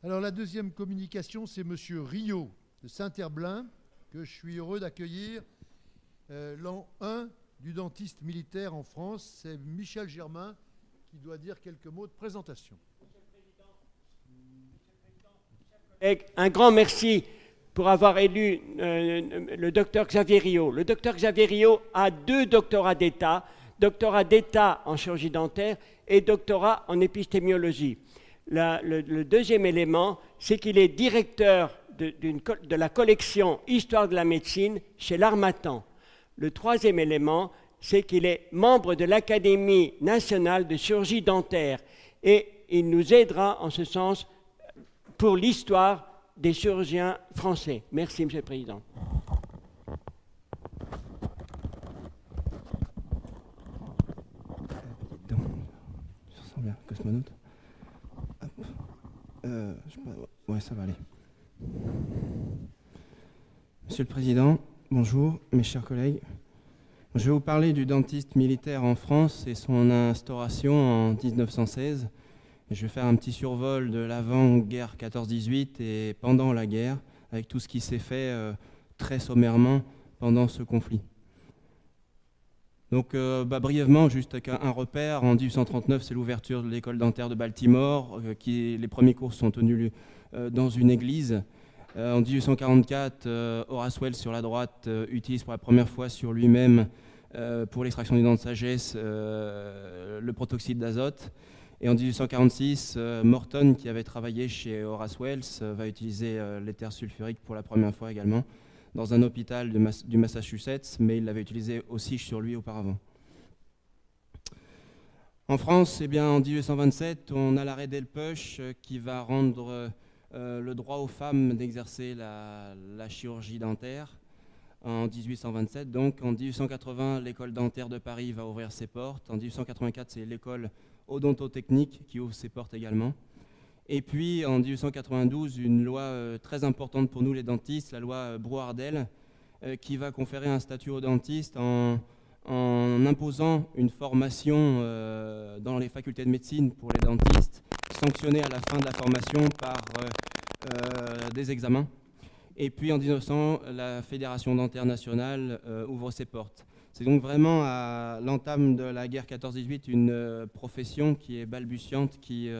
Alors la deuxième communication, c'est Monsieur Rio de Saint-Herblain, que je suis heureux d'accueillir. L'an 1 du dentiste militaire en France, c'est Michel Germain qui doit dire quelques mots de présentation. Un grand merci pour avoir élu le docteur Xavier Rio. Le docteur Xavier Rio a 2 doctorats d'État en chirurgie dentaire et doctorat en épistémiologie. Le deuxième élément, c'est qu'il est directeur de la collection Histoire de la médecine chez l'Harmattan. Le troisième élément, c'est qu'il est membre de l'Académie nationale de chirurgie dentaire et il nous aidera en ce sens pour l'histoire des chirurgiens français. Merci, Monsieur le Président. Ça sent bien, cosmonaute. Ouais, ça va aller. Monsieur le Président, bonjour, mes chers collègues. Je vais vous parler du dentiste militaire en France et son instauration en 1916. Je vais faire un petit survol de l'avant-guerre 14-18 et pendant la guerre, avec tout ce qui s'est fait très sommairement pendant ce conflit. Donc, brièvement, juste un repère, en 1839, c'est l'ouverture de l'école dentaire de Baltimore, les premiers cours sont tenus dans une église. En 1844, Horace Wells, sur la droite, utilise pour la première fois sur lui-même, pour l'extraction des dents de sagesse, le protoxyde d'azote. Et en 1846, Morton, qui avait travaillé chez Horace Wells, va utiliser l'éther sulfurique pour la première fois également, dans un hôpital du Massachusetts, mais il l'avait utilisé aussi sur lui auparavant. En France, en 1827, on a l'arrêt d'Elpuch qui va rendre le droit aux femmes d'exercer la chirurgie dentaire. En 1827, donc en 1880, l'école dentaire de Paris va ouvrir ses portes. En 1884, c'est l'école odontotechnique qui ouvre ses portes également. Et puis en 1892, une loi très importante pour nous les dentistes, la loi Brouardel, qui va conférer un statut aux dentistes en imposant une formation dans les facultés de médecine pour les dentistes, sanctionnée à la fin de la formation par des examens. Et puis en 1900, la Fédération dentaire nationale ouvre ses portes. C'est donc vraiment à l'entame de la guerre 14-18 une profession qui est balbutiante, qui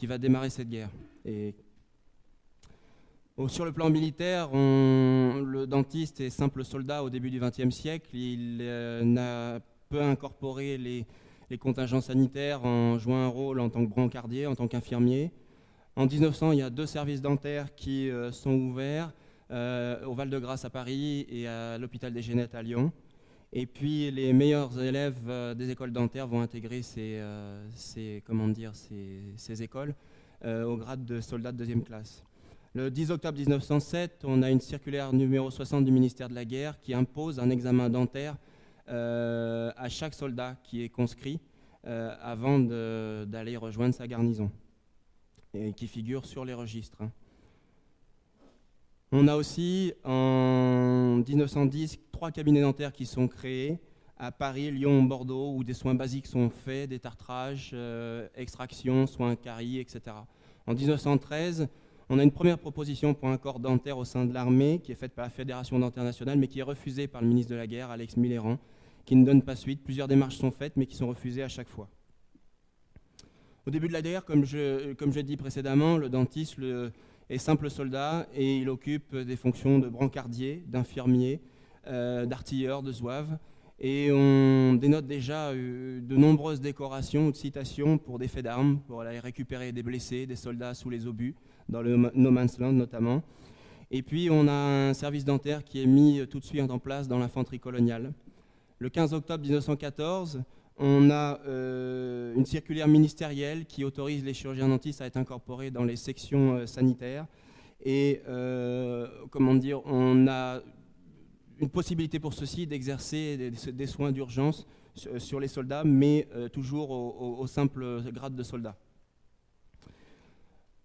va démarrer cette guerre. Et sur le plan militaire, le dentiste est simple soldat au début du XXe siècle. Il n'a peu incorporé les contingents sanitaires en jouant un rôle en tant que brancardier, en tant qu'infirmier. En 1900, il y a 2 services dentaires qui sont ouverts au Val-de-Grâce à Paris et à l'hôpital des Génettes à Lyon. Et puis les meilleurs élèves des écoles dentaires vont intégrer ces écoles au grade de soldat de 2e classe. Le 10 octobre 1907, on a une circulaire numéro 60 du ministère de la Guerre qui impose un examen dentaire à chaque soldat qui est conscrit avant d'aller rejoindre sa garnison et qui figure sur les registres. On a aussi, en 1910, 3 cabinets dentaires qui sont créés à Paris, Lyon, Bordeaux, où des soins basiques sont faits, des tartrages, extractions, soins caries, etc. En 1913, on a une première proposition pour un corps dentaire au sein de l'armée, qui est faite par la Fédération dentaire nationale, mais qui est refusée par le ministre de la Guerre, Alex Millerand, qui ne donne pas suite. Plusieurs démarches sont faites, mais qui sont refusées à chaque fois. Au début de la guerre, comme je l'ai dit précédemment, le dentiste est simple soldat et il occupe des fonctions de brancardier, d'infirmier, d'artilleur, de zouave. Et on dénote déjà de nombreuses décorations ou de citations pour des faits d'armes, pour aller récupérer des blessés, des soldats sous les obus, dans le No Man's Land notamment. Et puis on a un service dentaire qui est mis tout de suite en place dans l'infanterie coloniale. Le 15 octobre 1914, on a une circulaire ministérielle qui autorise les chirurgiens dentistes à être incorporés dans les sections sanitaires. Et on a une possibilité pour ceux-ci d'exercer des soins d'urgence sur les soldats, mais toujours au simple grade de soldat.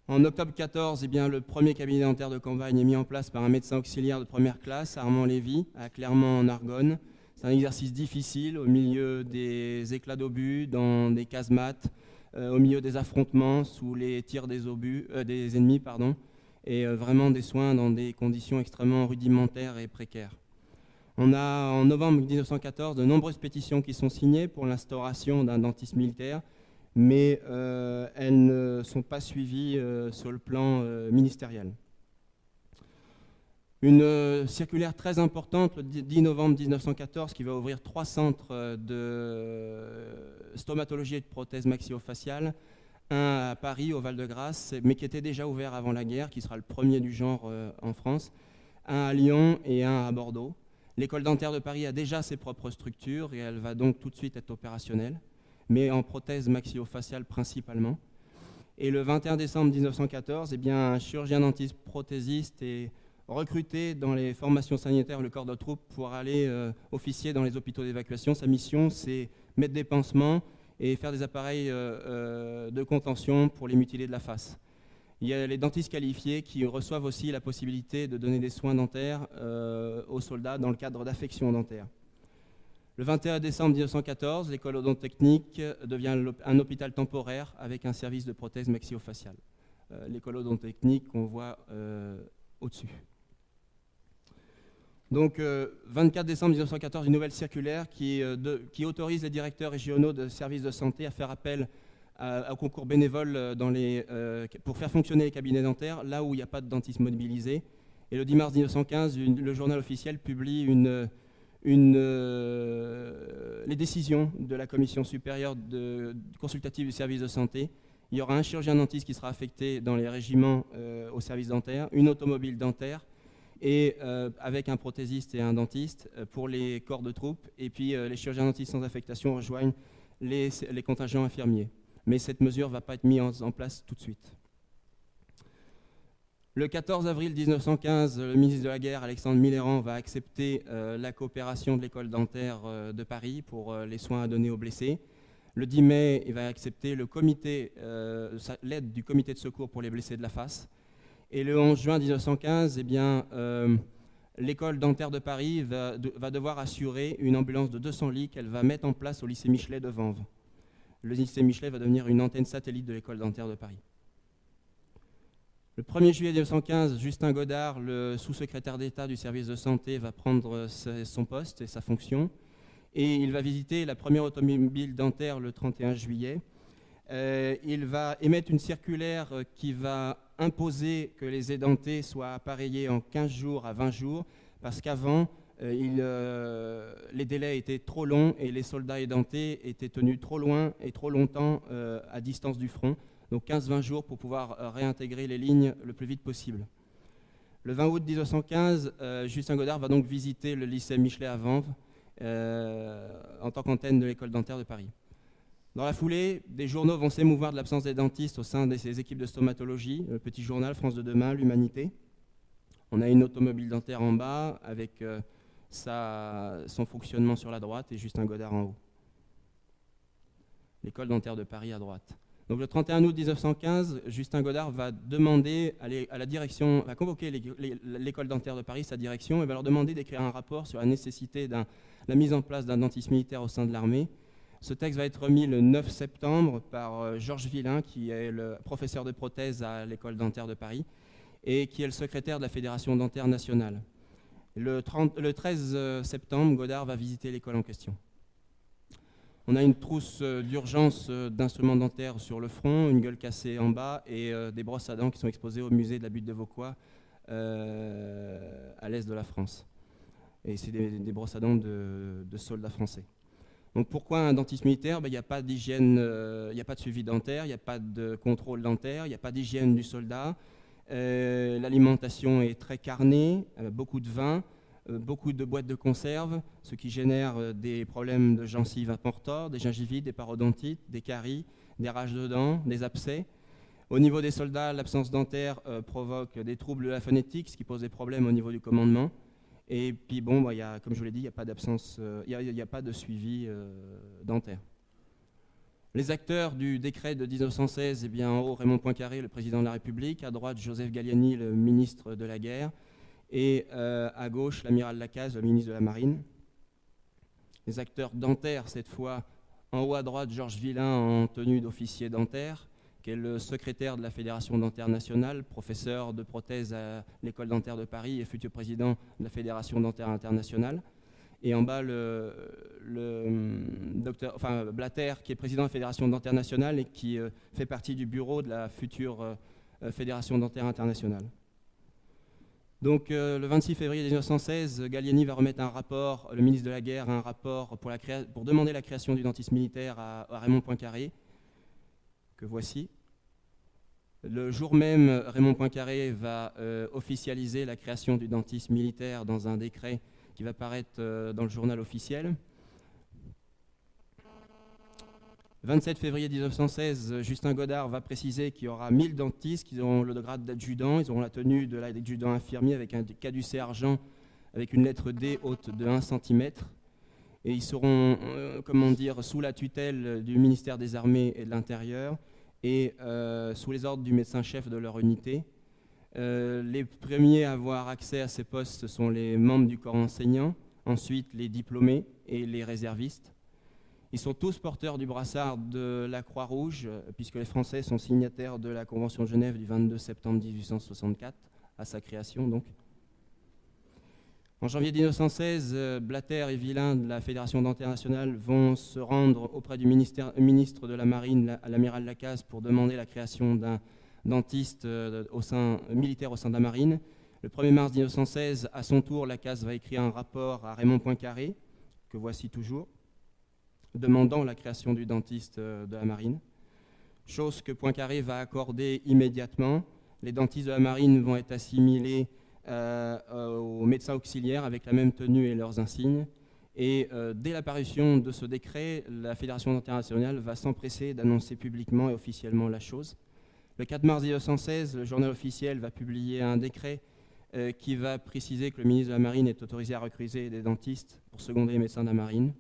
En octobre 14, le premier cabinet dentaire de campagne est mis en place par un médecin auxiliaire de première classe, Armand Lévy, à Clermont en Argonne. C'est un exercice difficile au milieu des éclats d'obus, dans des casemates, au milieu des affrontements, sous les tirs des ennemis, et vraiment des soins dans des conditions extrêmement rudimentaires et précaires. On a en novembre 1914 de nombreuses pétitions qui sont signées pour l'instauration d'un dentisme militaire, mais elles ne sont pas suivies sur le plan ministériel. Une circulaire très importante, le 10 novembre 1914, qui va ouvrir 3 centres de stomatologie et de prothèses maxillofaciales, un à Paris, au Val-de-Grâce, mais qui était déjà ouvert avant la guerre, qui sera le premier du genre en France, un à Lyon et un à Bordeaux. L'école dentaire de Paris a déjà ses propres structures et elle va donc tout de suite être opérationnelle, mais en prothèse maxillofaciale principalement. Et le 21 décembre 1914, un chirurgien dentiste prothésiste est recruté dans les formations sanitaires, le corps de troupe, pour aller officier dans les hôpitaux d'évacuation. Sa mission, c'est mettre des pansements et faire des appareils de contention pour les mutilés de la face. Il y a les dentistes qualifiés qui reçoivent aussi la possibilité de donner des soins dentaires aux soldats dans le cadre d'affections dentaires. Le 21 décembre 1914, l'école odontotechnique devient un hôpital temporaire avec un service de prothèse maxillofaciale. L'école odontotechnique qu'on voit au-dessus. Donc, 24 décembre 1914, une nouvelle circulaire qui autorise les directeurs régionaux de services de santé à faire appel au concours bénévole pour faire fonctionner les cabinets dentaires, là où il n'y a pas de dentiste mobilisé. Et le 10 mars 1915, le journal officiel publie les décisions de la commission supérieure consultative du service de santé. Il y aura un chirurgien dentiste qui sera affecté dans les régiments au service dentaire, une automobile dentaire, et avec un prothésiste et un dentiste pour les corps de troupe. Et puis les chirurgiens dentistes sans affectation rejoignent les contingents infirmiers. Mais cette mesure ne va pas être mise en place tout de suite. Le 14 avril 1915, le ministre de la Guerre, Alexandre Millerand, va accepter la coopération de l'école dentaire de Paris pour les soins à donner aux blessés. Le 10 mai, il va accepter l'aide du comité de secours pour les blessés de la face. Et le 11 juin 1915, l'école dentaire de Paris va devoir assurer une ambulance de 200 lits qu'elle va mettre en place au lycée Michelet de Vanves. Le lycée Michelet va devenir une antenne satellite de l'école dentaire de Paris. Le 1er juillet 1915, Justin Godard, le sous-secrétaire d'État du service de santé, va prendre son poste et sa fonction. Et il va visiter la première automobile dentaire le 31 juillet. Il va émettre une circulaire qui va imposer que les édentés soient appareillés en 15 jours à 20 jours, parce qu'avant, les délais étaient trop longs et les soldats édentés étaient tenus trop loin et trop longtemps à distance du front. Donc 15-20 jours pour pouvoir réintégrer les lignes le plus vite possible. Le 20 août 1915, Justin Godard va donc visiter le lycée Michelet à Vanves en tant qu'antenne de l'école dentaire de Paris. Dans la foulée, des journaux vont s'émouvoir de l'absence des dentistes au sein de ces équipes de stomatologie. Le Petit Journal, France de demain, l'Humanité. On a une automobile dentaire en bas avec son fonctionnement sur la droite et Justin Godard en haut. L'école dentaire de Paris à droite. Donc le 31 août 1915, Justin Godard va demander à la direction, va convoquer l'école dentaire de Paris, sa direction, et va leur demander d'écrire un rapport sur la nécessité de la mise en place d'un dentisme militaire au sein de l'armée. Ce texte va être remis le 9 septembre par Georges Villain, qui est le professeur de prothèse à l'école dentaire de Paris, et qui est le secrétaire de la Fédération dentaire nationale. Le 13 septembre, Godard va visiter l'école en question. On a une trousse d'urgence d'instruments dentaires sur le front, une gueule cassée en bas et des brosses à dents qui sont exposées au musée de la Butte de Vauquois à l'est de la France. Et c'est des brosses à dents de soldats français. Donc pourquoi un dentiste militaire ? Il n'y a pas d'hygiène, il n'y a pas de suivi dentaire, il n'y a pas de contrôle dentaire, il n'y a pas d'hygiène du soldat. L'alimentation est très carnée, beaucoup de vin, beaucoup de boîtes de conserve, ce qui génère des problèmes de gencives importants, des gingivites, des parodontites, des caries, des rages de dents, des abcès. Au niveau des soldats, l'absence dentaire provoque des troubles de la phonétique, ce qui pose des problèmes au niveau du commandement. Et puis bon, comme je vous l'ai dit, il n'y a pas d'absence, il n'y a pas de suivi dentaire. Les acteurs du décret de 1916, en haut, Raymond Poincaré, le président de la République, à droite, Joseph Galliani, le ministre de la Guerre, et à gauche, l'amiral Lacaze, le ministre de la Marine. Les acteurs dentaires, cette fois, En haut à droite, Georges Villain en tenue d'officier dentaire, qui est le secrétaire de la Fédération dentaire nationale, professeur de prothèse à l'École dentaire de Paris et futur président de la Fédération dentaire internationale. Et en bas, le docteur, Blatter, qui est président de la Fédération dentaire nationale et qui fait partie du bureau de la future Fédération dentaire internationale. Donc le 26 février 1916, Gallieni va remettre un rapport, le ministre de la Guerre, un rapport pour demander la création du dentisme militaire à Raymond Poincaré, que voici. Le jour même, Raymond Poincaré va officialiser la création du dentisme militaire dans un décret qui va paraître dans le journal officiel. 27 février 1916, Justin Godard va préciser qu'il y aura 1000 dentistes qui auront le grade d'adjudant, ils auront la tenue de l'adjudant infirmier avec un caducé argent avec une lettre D haute de 1 cm. Et ils seront sous la tutelle du ministère des Armées et de l'Intérieur et sous les ordres du médecin-chef de leur unité. Les premiers à avoir accès à ces postes sont les membres du corps enseignant, ensuite les diplômés et les réservistes. Ils sont tous porteurs du brassard de la Croix-Rouge, puisque les Français sont signataires de la Convention de Genève du 22 septembre 1864, à sa création donc. En janvier 1916, Blatter et Villain de la Fédération dentaire nationale vont se rendre auprès du ministre de la Marine, l'amiral Lacaze, pour demander la création d'un dentiste militaire au sein de la Marine. Le 1er mars 1916, à son tour, Lacaze va écrire un rapport à Raymond Poincaré, que voici toujours, demandant la création du dentiste de la Marine, chose que Poincaré va accorder immédiatement. Les dentistes de la Marine vont être assimilés aux médecins auxiliaires avec la même tenue et leurs insignes. Et dès l'apparition de ce décret, la Fédération dentaire nationale va s'empresser d'annoncer publiquement et officiellement la chose. Le 4 mars 1916, le journal officiel va publier un décret qui va préciser que le ministre de la Marine est autorisé à recruter des dentistes pour seconder les médecins de la Marine.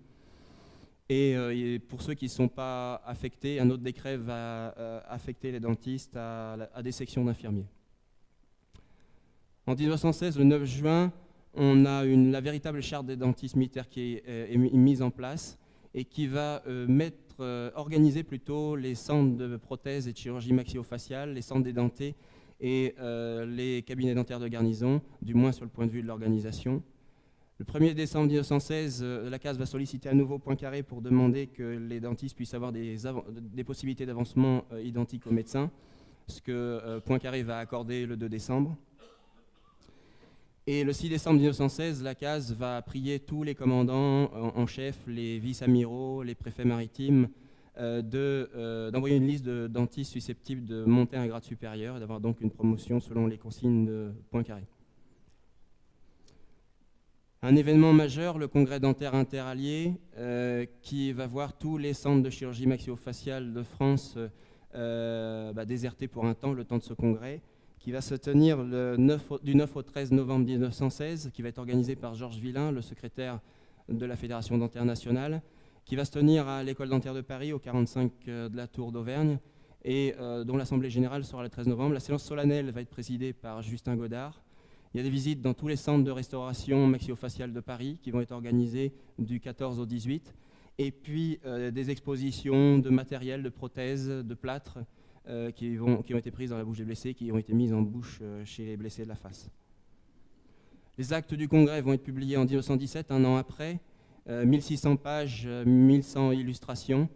Et pour ceux qui ne sont pas affectés, un autre décret va affecter les dentistes à des sections d'infirmiers. En 1916, le 9 juin, on a la véritable charte des dentistes militaires qui est mise en place et qui va organiser plutôt les centres de prothèses et de chirurgie maxillofaciale, les centres dédentés et les cabinets dentaires de garnison, du moins sur le point de vue de l'organisation. Le 1er décembre 1916, Lacaze va solliciter à nouveau Poincaré pour demander que les dentistes puissent avoir des possibilités d'avancement identiques aux médecins, ce que Poincaré va accorder le 2 décembre. Et le 6 décembre 1916, Lacaze va prier tous les commandants en chef, les vice-amiraux, les préfets maritimes, d'envoyer une liste de dentistes susceptibles de monter à un grade supérieur et d'avoir donc une promotion selon les consignes de Poincaré. Un événement majeur, le congrès dentaire interallié, qui va voir tous les centres de chirurgie maxillofaciale de France désertés pour un temps, le temps de ce congrès, qui va se tenir du 9 au 13 novembre 1916, qui va être organisé par Georges Villain, le secrétaire de la Fédération dentaire nationale, qui va se tenir à l'École dentaire de Paris, au 45 de la Tour d'Auvergne, et dont l'Assemblée générale sera le 13 novembre. La séance solennelle va être présidée par Justin Godard. Il y a des visites dans tous les centres de restauration maxillofaciale de Paris qui vont être organisées du 14 au 18. Et puis des expositions de matériel, de prothèses, de plâtres qui ont été prises dans la bouche des blessés, qui ont été mises en bouche chez les blessés de la face. Les actes du congrès vont être publiés en 1917, un an après. 1600 pages, 1100 illustrations.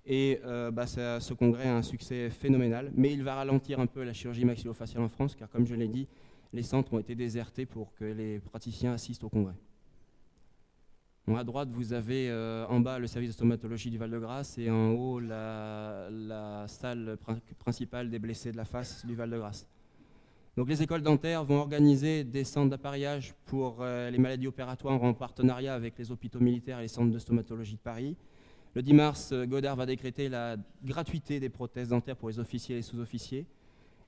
Et ce congrès a un succès phénoménal. Mais il va ralentir un peu la chirurgie maxillofaciale en France, car comme je l'ai dit, les centres ont été désertés pour que les praticiens assistent au congrès. Bon, à droite, vous avez en bas le service de stomatologie du Val-de-Grâce et en haut la salle principale des blessés de la face du Val-de-Grâce. Donc les écoles dentaires vont organiser des centres d'appareillage pour les maladies opératoires en partenariat avec les hôpitaux militaires et les centres de stomatologie de Paris. Le 10 mars, Godard va décréter la gratuité des prothèses dentaires pour les officiers et les sous-officiers.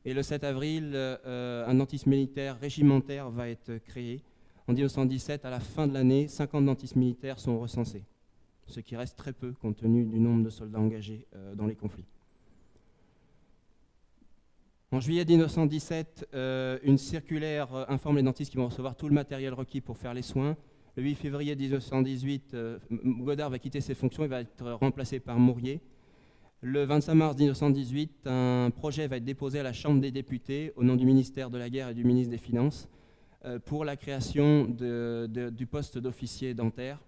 Et le 7 avril, un dentisme militaire régimentaire va être créé. En 1917, à la fin de l'année, 50 dentistes militaires sont recensés, ce qui reste très peu compte tenu du nombre de soldats engagés dans les conflits. En juillet 1917, une circulaire informe les dentistes qui vont recevoir tout le matériel requis pour faire les soins. Le 8 février 1918, Godard va quitter ses fonctions, il va être remplacé par Mourier. Le 25 mars 1918, un projet va être déposé à la Chambre des députés au nom du ministère de la Guerre et du ministre des Finances pour la création du poste d'officier dentaire.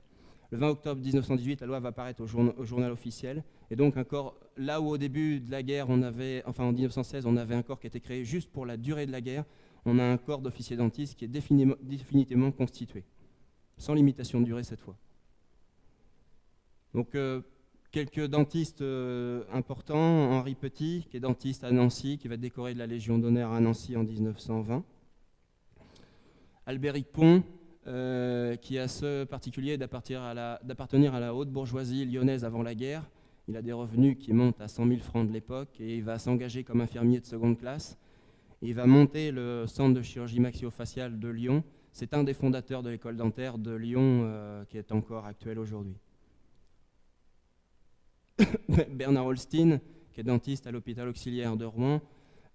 Le 20 octobre 1918, la loi va apparaître au journal officiel. Et donc un corps, là où au début de la guerre, en 1916, on avait un corps qui était créé juste pour la durée de la guerre, on a un corps d'officiers dentistes qui est définitivement constitué, sans limitation de durée cette fois. Donc quelques dentistes importants, Henri Petit, qui est dentiste à Nancy, qui va être décoré de la Légion d'honneur à Nancy en 1920. Albéric Pont, qui a ce particulier d'appartenir à la haute bourgeoisie lyonnaise avant la guerre. Il a des revenus qui montent à 100 000 francs de l'époque et il va s'engager comme infirmier de seconde classe. Il va monter le centre de chirurgie maxillofaciale de Lyon. C'est un des fondateurs de l'école dentaire de Lyon qui est encore actuelle aujourd'hui. Bernard Holstein, qui est dentiste à l'hôpital auxiliaire de Rouen,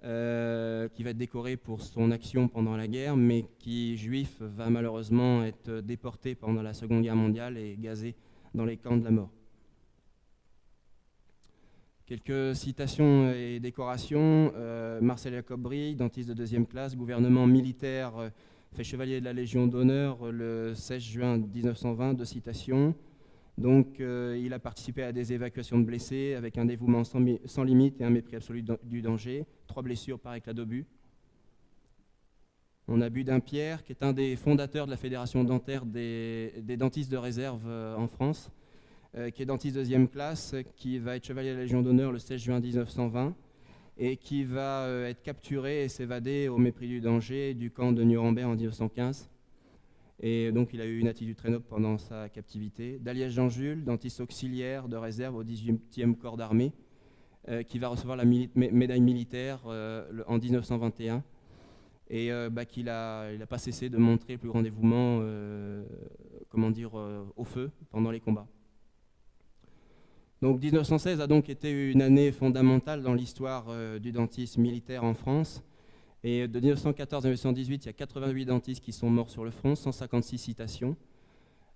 qui va être décoré pour son action pendant la guerre, mais qui, juif, va malheureusement être déporté pendant la Seconde Guerre mondiale et gazé dans les camps de la mort. Quelques citations et décorations. Marcel Jacob-Brie, dentiste de 2e classe, gouvernement militaire, fait chevalier de la Légion d'honneur le 16 juin 1920, 2 citations. Donc, il a participé à des évacuations de blessés avec un dévouement sans limite et un mépris absolu du danger. 3 blessures par éclat d'obus. On a Budin-Pierre, qui est un des fondateurs de la Fédération dentaire des dentistes de réserve en France, qui est dentiste 2e classe, qui va être chevalier de la Légion d'honneur le 16 juin 1920 et qui va être capturé et s'évader au mépris du danger du camp de Nuremberg en 1915. Et donc, il a eu une attitude très noble pendant sa captivité. Daliès Jean-Jules, dentiste auxiliaire de réserve au 18e corps d'armée, qui va recevoir la médaille militaire en 1921 et qu'il n'a pas cessé de montrer le plus grand dévouement au feu pendant les combats. Donc 1916 a donc été une année fondamentale dans l'histoire du dentisme militaire en France. Et de 1914 à 1918, il y a 88 dentistes qui sont morts sur le front, 156 citations.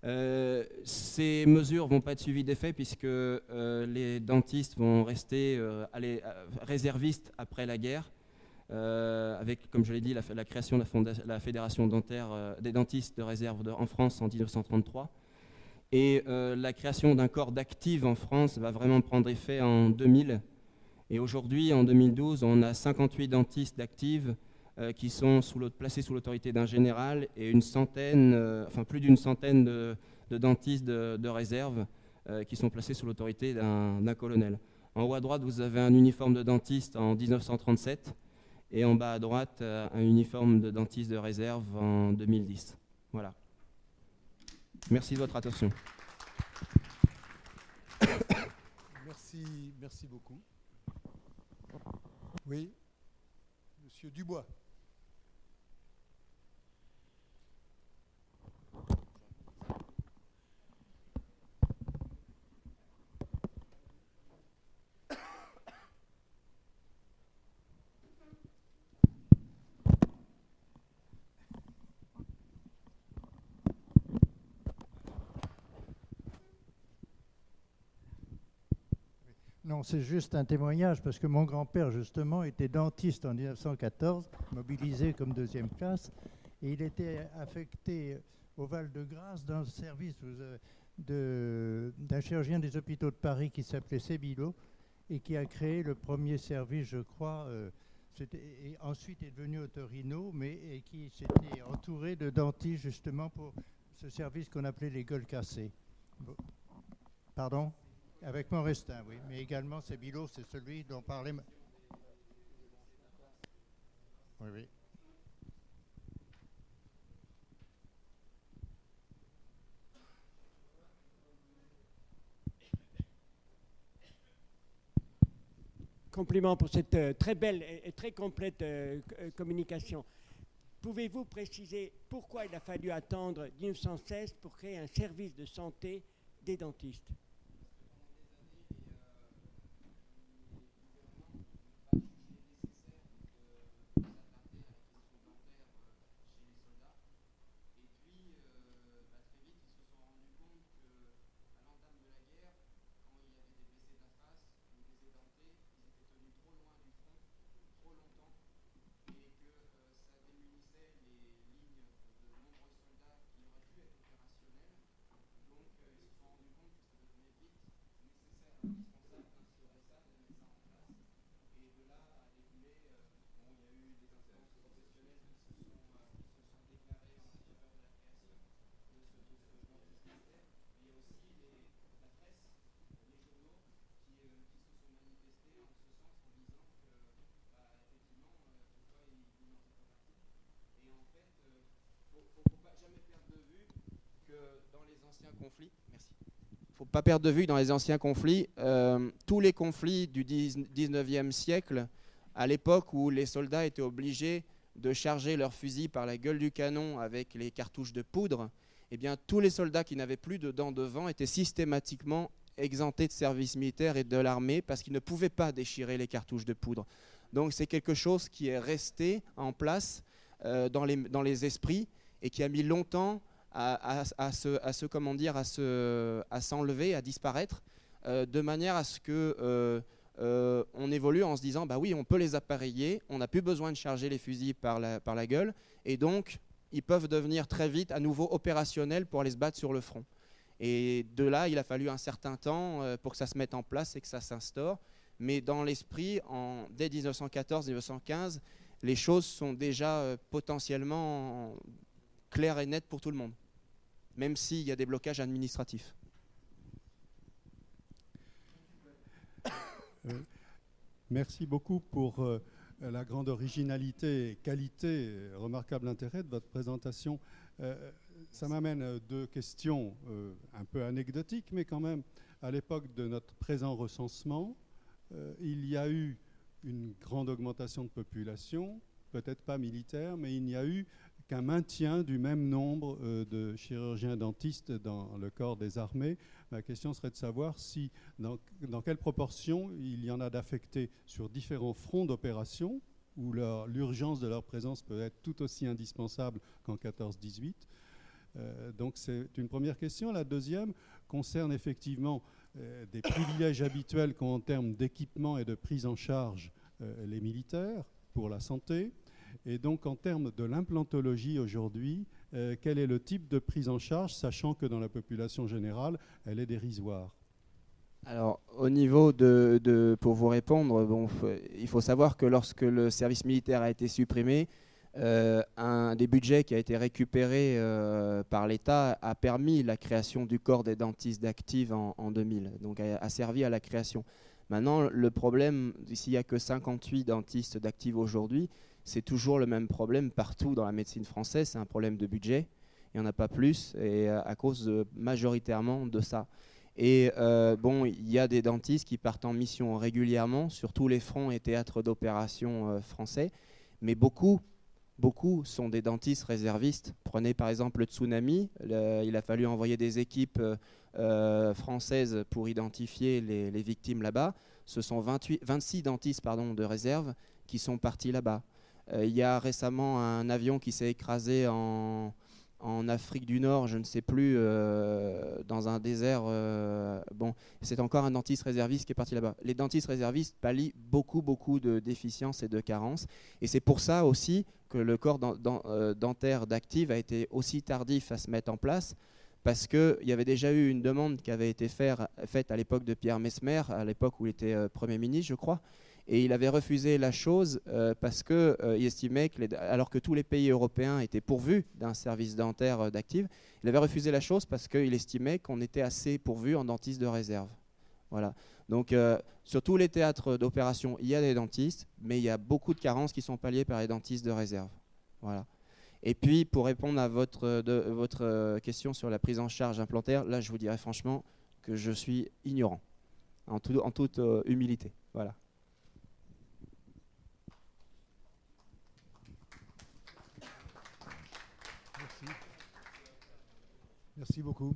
Ces mesures ne vont pas être suivies d'effet puisque les dentistes vont rester réservistes après la guerre, avec, comme je l'ai dit, la création de la Fédération dentaire des dentistes de réserve en France en 1933. Et la création d'un corps d'actifs en France va vraiment prendre effet en 2000. Et aujourd'hui, en 2012, on a 58 dentistes d'actifs qui sont placés sous l'autorité d'un général et plus d'une centaine de dentistes de réserve qui sont placés sous l'autorité d'un colonel. En haut à droite, vous avez un uniforme de dentiste en 1937 et en bas à droite, un uniforme de dentiste de réserve en 2010. Voilà. Merci de votre attention. Merci beaucoup. Oui, Monsieur Dubois. Non, c'est juste un témoignage parce que mon grand-père, justement, était dentiste en 1914, mobilisé comme 2e classe, et il était affecté au Val-de-Grâce dans le service d'un chirurgien des hôpitaux de Paris qui s'appelait Sébillot et qui a créé le premier service, je crois, et ensuite est devenu Otorino, et qui s'était entouré de dentistes justement pour ce service qu'on appelait les gueules cassées. Pardon ? Avec Morestin, oui, mais également Sébillot, c'est celui dont parlait... Oui, oui. Compliment pour cette très belle et très complète communication. Pouvez-vous préciser pourquoi il a fallu attendre 1916 pour créer un service de santé des dentistes ? anciens conflits, merci. Faut pas perdre de vue que dans les anciens conflits, tous les conflits du 19e siècle, à l'époque où les soldats étaient obligés de charger leurs fusils par la gueule du canon avec les cartouches de poudre, eh bien, tous les soldats qui n'avaient plus de dents devant étaient systématiquement exemptés de service militaire et de l'armée parce qu'ils ne pouvaient pas déchirer les cartouches de poudre. Donc c'est quelque chose qui est resté en place dans les esprits et qui a mis longtemps à s'enlever, à disparaître, de manière à ce que on évolue en se disant bah oui, on peut les appareiller, on n'a plus besoin de charger les fusils par la gueule, et donc ils peuvent devenir très vite à nouveau opérationnels pour aller se battre sur le front. Et de là, il a fallu un certain temps pour que ça se mette en place et que ça s'instaure. Mais dans l'esprit, dès 1914-1915, les choses sont déjà potentiellement claires et nettes pour tout le monde, même s'il y a des blocages administratifs. Merci beaucoup pour la grande originalité et qualité, remarquable intérêt de votre présentation. Ça m'amène deux questions un peu anecdotiques, mais quand même, à l'époque de notre présent recensement, il y a eu une grande augmentation de population, peut-être pas militaire, mais il n'y a eu qu'un maintien du même nombre de chirurgiens dentistes dans le corps des armées. Ma question serait de savoir si, dans quelle proportion il y en a d'affectés sur différents fronts d'opération, où l'urgence de leur présence peut être tout aussi indispensable qu'en 14-18. Donc c'est une première question. La deuxième concerne effectivement des privilèges habituels qu'ont en termes d'équipement et de prise en charge les militaires pour la santé. Et donc en termes de l'implantologie aujourd'hui, quel est le type de prise en charge, sachant que dans la population générale, elle est dérisoire? Alors, au niveau pour vous répondre, bon, il faut savoir que lorsque le service militaire a été supprimé, un des budgets qui a été récupéré par l'État a permis la création du corps des dentistes d'active en 2000, donc a servi à la création. Maintenant, le problème, s'il n'y a que 58 dentistes d'active aujourd'hui, c'est toujours le même problème partout dans la médecine française, c'est un problème de budget, il n'y en a pas plus, et à cause majoritairement de ça. Et bon, il y a des dentistes qui partent en mission régulièrement sur tous les fronts et théâtres d'opération français, mais beaucoup sont des dentistes réservistes. Prenez par exemple le tsunami, il a fallu envoyer des équipes françaises pour identifier les victimes là-bas. Ce sont 26 dentistes de réserve qui sont partis là-bas. Il y a récemment un avion qui s'est écrasé en Afrique du Nord, je ne sais plus, dans un désert. Bon, c'est encore un dentiste réserviste qui est parti là-bas. Les dentistes réservistes pallient beaucoup de déficiences et de carences. Et c'est pour ça aussi que le corps dentaire d'active a été aussi tardif à se mettre en place, parce qu'il y avait déjà eu une demande qui avait été faite à l'époque de Pierre Messmer, à l'époque où il était Premier ministre, je crois. Et il avait refusé la chose parce qu'il estimait que, alors que tous les pays européens étaient pourvus d'un service dentaire d'active, il avait refusé la chose parce qu'il estimait qu'on était assez pourvus en dentistes de réserve. Voilà. Donc, sur tous les théâtres d'opération, il y a des dentistes, mais il y a beaucoup de carences qui sont palliées par les dentistes de réserve. Voilà. Et puis, pour répondre à votre question sur la prise en charge implantaire, là, je vous dirais franchement que je suis ignorant, en toute humilité. Voilà. Merci beaucoup.